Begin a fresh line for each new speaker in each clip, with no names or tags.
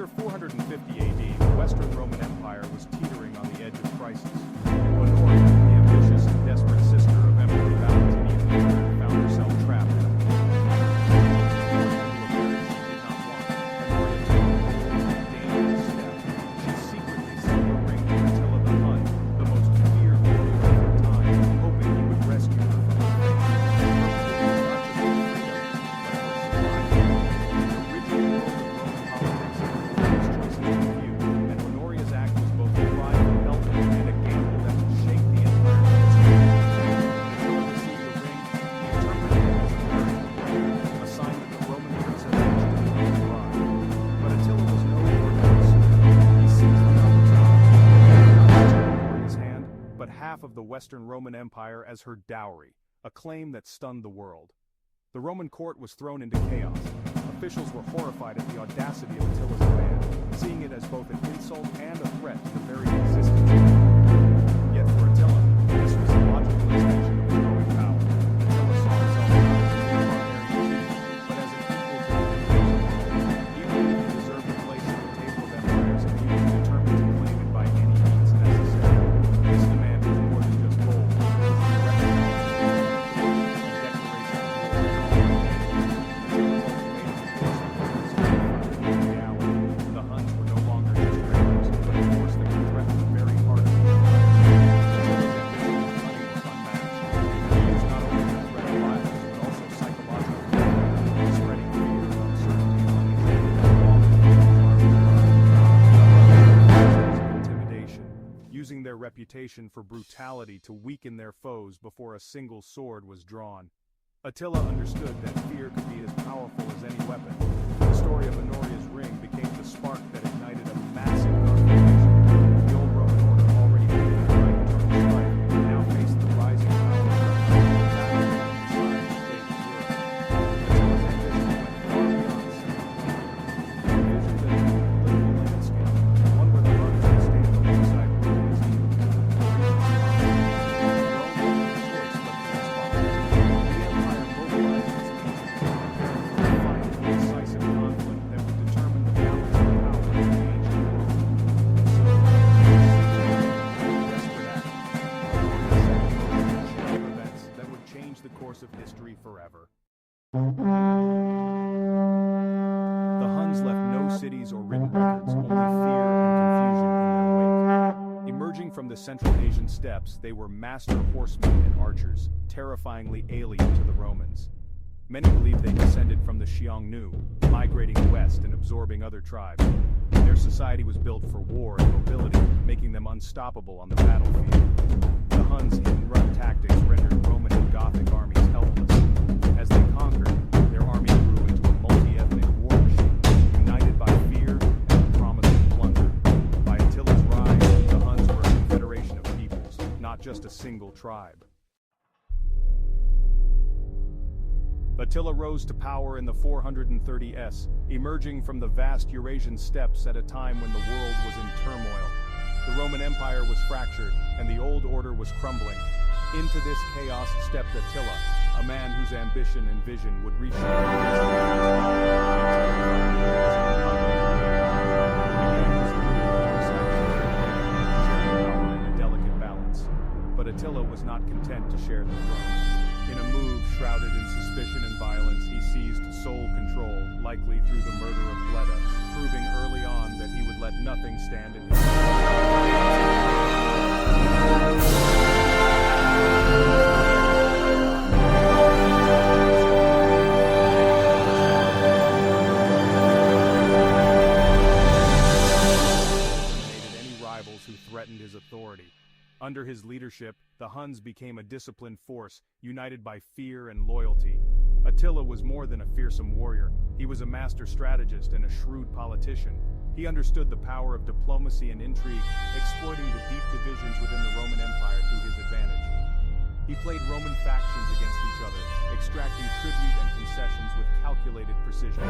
year 450 AD, the Western Roman Empire was teetering on the edge of crisis. Honoria, the ambitious and desperate sister of Emperor Valentinian III, found herself trapped in a she secretly sent a ring to Attila the Hun, the most feared ruler of her time, hoping he would rescue her from her fate. Of the Western Roman Empire as her dowry, a claim that stunned the world. The Roman court was thrown into chaos. Officials were horrified at the audacity of Attila's demand, seeing it as both an insult and a threat to the very existence of Rome. Yet for Attila, this was a logical extension of his growing power. Attila saw himself not as a mere barbarian king, but as an equal to the empires. Even if he deserved a place at the table of empires, he was determined to claim it by any means necessary. This demand was more than just bold. It was a direct declaration of war on all humanity. The Huns were no longer just raiders, but a force that could threaten the very heart of the empire. Attila's ambition and cunning was unmatched. He used not only the threat of violence, but also psychological warfare, spreading fear and uncertainty among his intimidation, using their reputation for brutality to weaken their foes before a single sword was drawn. Attila understood that fear could be as powerful as any weapon. The story of Honoria's ring became the spark that ignited a massive confrontation. The old Roman order, already faded by internal strife, now faced the rising power of the Huns and Attila. Attila's ambition went far beyond simple conquest. He envisioned a new political landscape, one where the Huns would stand alongside Rome as equals. Of history forever. The Huns left no cities or written records, only fear and confusion in their wake. Emerging from the Central Asian steppes, they were master horsemen and archers, terrifyingly alien to the Romans. Many believe they descended from the Xiongnu, migrating west and absorbing other tribes. Their society was built for war and mobility, making them unstoppable on the battlefield. The Huns' hit-and-run tactics rendered Roman and Gothic armies helpless. As they conquered, their army grew into a multi-ethnic war machine, united by fear and the promise of plunder. By Attila's rise, the Huns were a confederation of peoples, not just a single tribe. Attila rose to power in the 430s, emerging from the vast Eurasian steppes at a time when the world was in turmoil. The Roman Empire was fractured, and the old order was crumbling. Into this chaos stepped Attila, a man whose ambition and vision would reshape the in a delicate balance. But Attila was not content to share the throne. In a move shrouded in suspicion and violence, he seized sole control, likely through the murder of Bleda, proving early on that he would let nothing stand in his way. Any rivals who threatened his authority. Under his leadership, the Huns became a disciplined force, united by fear and loyalty. Attila was more than a fearsome warrior. He was a master strategist and a shrewd politician. He understood the power of diplomacy and intrigue, exploiting the deep divisions within the Roman Empire to his advantage. He played Roman factions against each other, extracting tribute and concessions with calculated precision.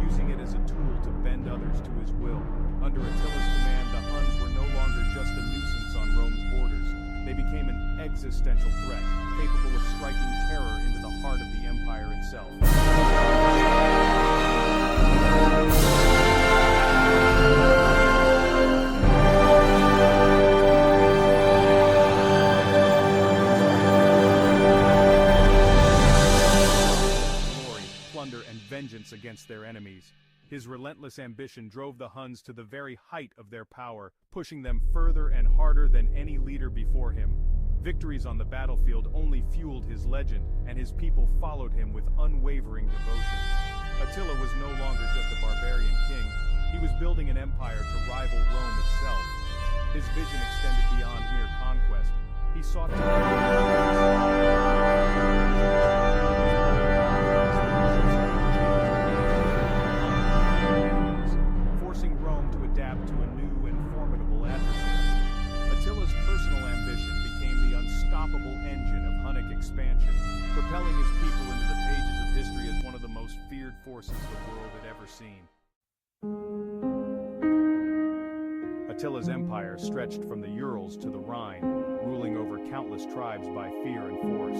Using it as a tool to bend others to his will. Under Attila's command, the Huns were no longer just a nuisance on Rome's borders. They became an existential threat, capable of striking terror into the heart of the empire itself. Glory, plunder, and vengeance against their enemies. His relentless ambition drove the Huns to the very height of their power, pushing them further and harder than any leader before him. Victories on the battlefield only fueled his legend, and his people followed him with unwavering devotion. Attila was no longer just a barbarian king. He was building an empire to rival Rome itself. His vision extended beyond mere conquest. He sought forcing Rome to adapt to a new and formidable adversary. Attila's personal ambition became the unstoppable engine of Hunnic expansion, propelling his people into the pages of history as one of the most feared forces the world had ever seen. Attila's empire stretched from the Urals to the Rhine, ruling over countless tribes by fear and force.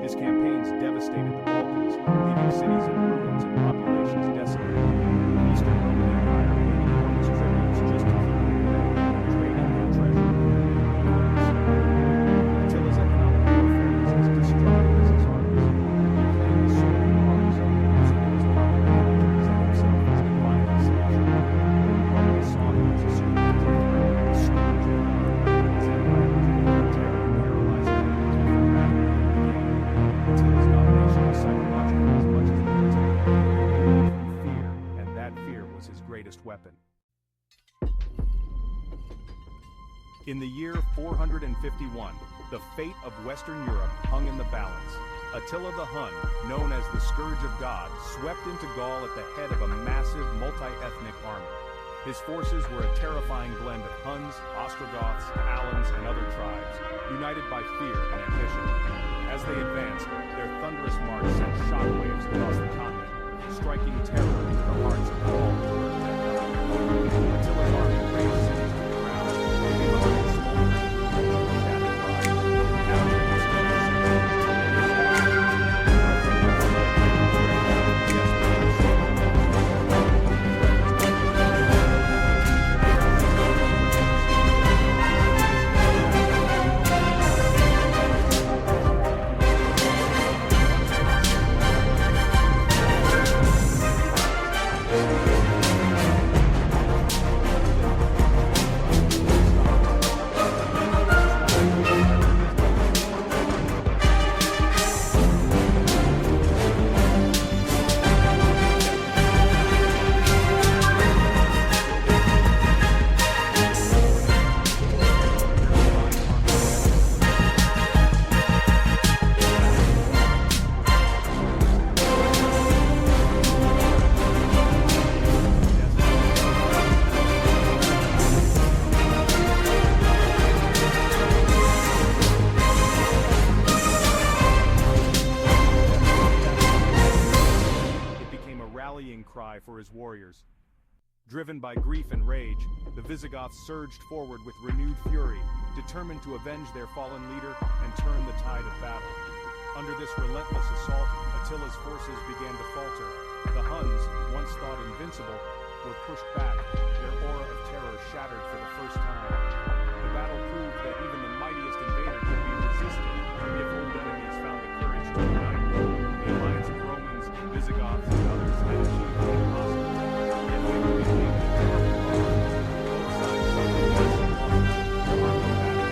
His campaigns devastated the Balkans, leaving cities in ruins and populations desolated. The Eastern Roman Empire paid enormous tributes just to keep them at trading their treasure. Attila's economic warfare was as destructive as his armies. He claimed the sword of Mars, using it as propaganda to present himself as divinely sanctioned. Romans saw him as a supernatural threat, a scourge of God. His empire was built on terror, paralyzing enemies before battle even began. Attila's domination was psychological as much as military. He lived through fear, and that fear was his greatest weapon. In the year 451, the fate of Western Europe hung in the balance. Attila the Hun, known as the Scourge of God, swept into Gaul at the head of a massive multi-ethnic army. His forces were a terrifying blend of Huns, Ostrogoths, Alans, and other tribes, united by fear and ambition. As they advanced, their thunderous march sent shockwaves across the continent, striking terror into the hearts of all who were there. Attila's army razed cities to the ground, leaving behind smoldering ruins and shattered lives. Capturing its cry for his warriors. Driven by grief and rage, the Visigoths surged forward with renewed fury, determined to avenge their fallen leader and turn the tide of battle. Under this relentless assault, Attila's forces began to falter. The Huns, once thought invincible, were pushed back, their aura of terror shattered for the first time. The battle proved that even the mightiest invader could be resisted if old enemies found the courage to unite. The alliance of Romans, Visigoths, and others had achieved the impossible. Yet they were became a terrible foe. Both sides suffered massive losses. The army battle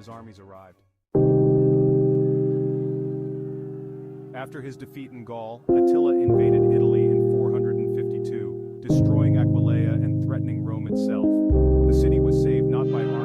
his armies arrived. After his defeat in Gaul, Attila invaded Italy in 452, destroying Attilaâ and threatening Rome itself. The city was saved not by armies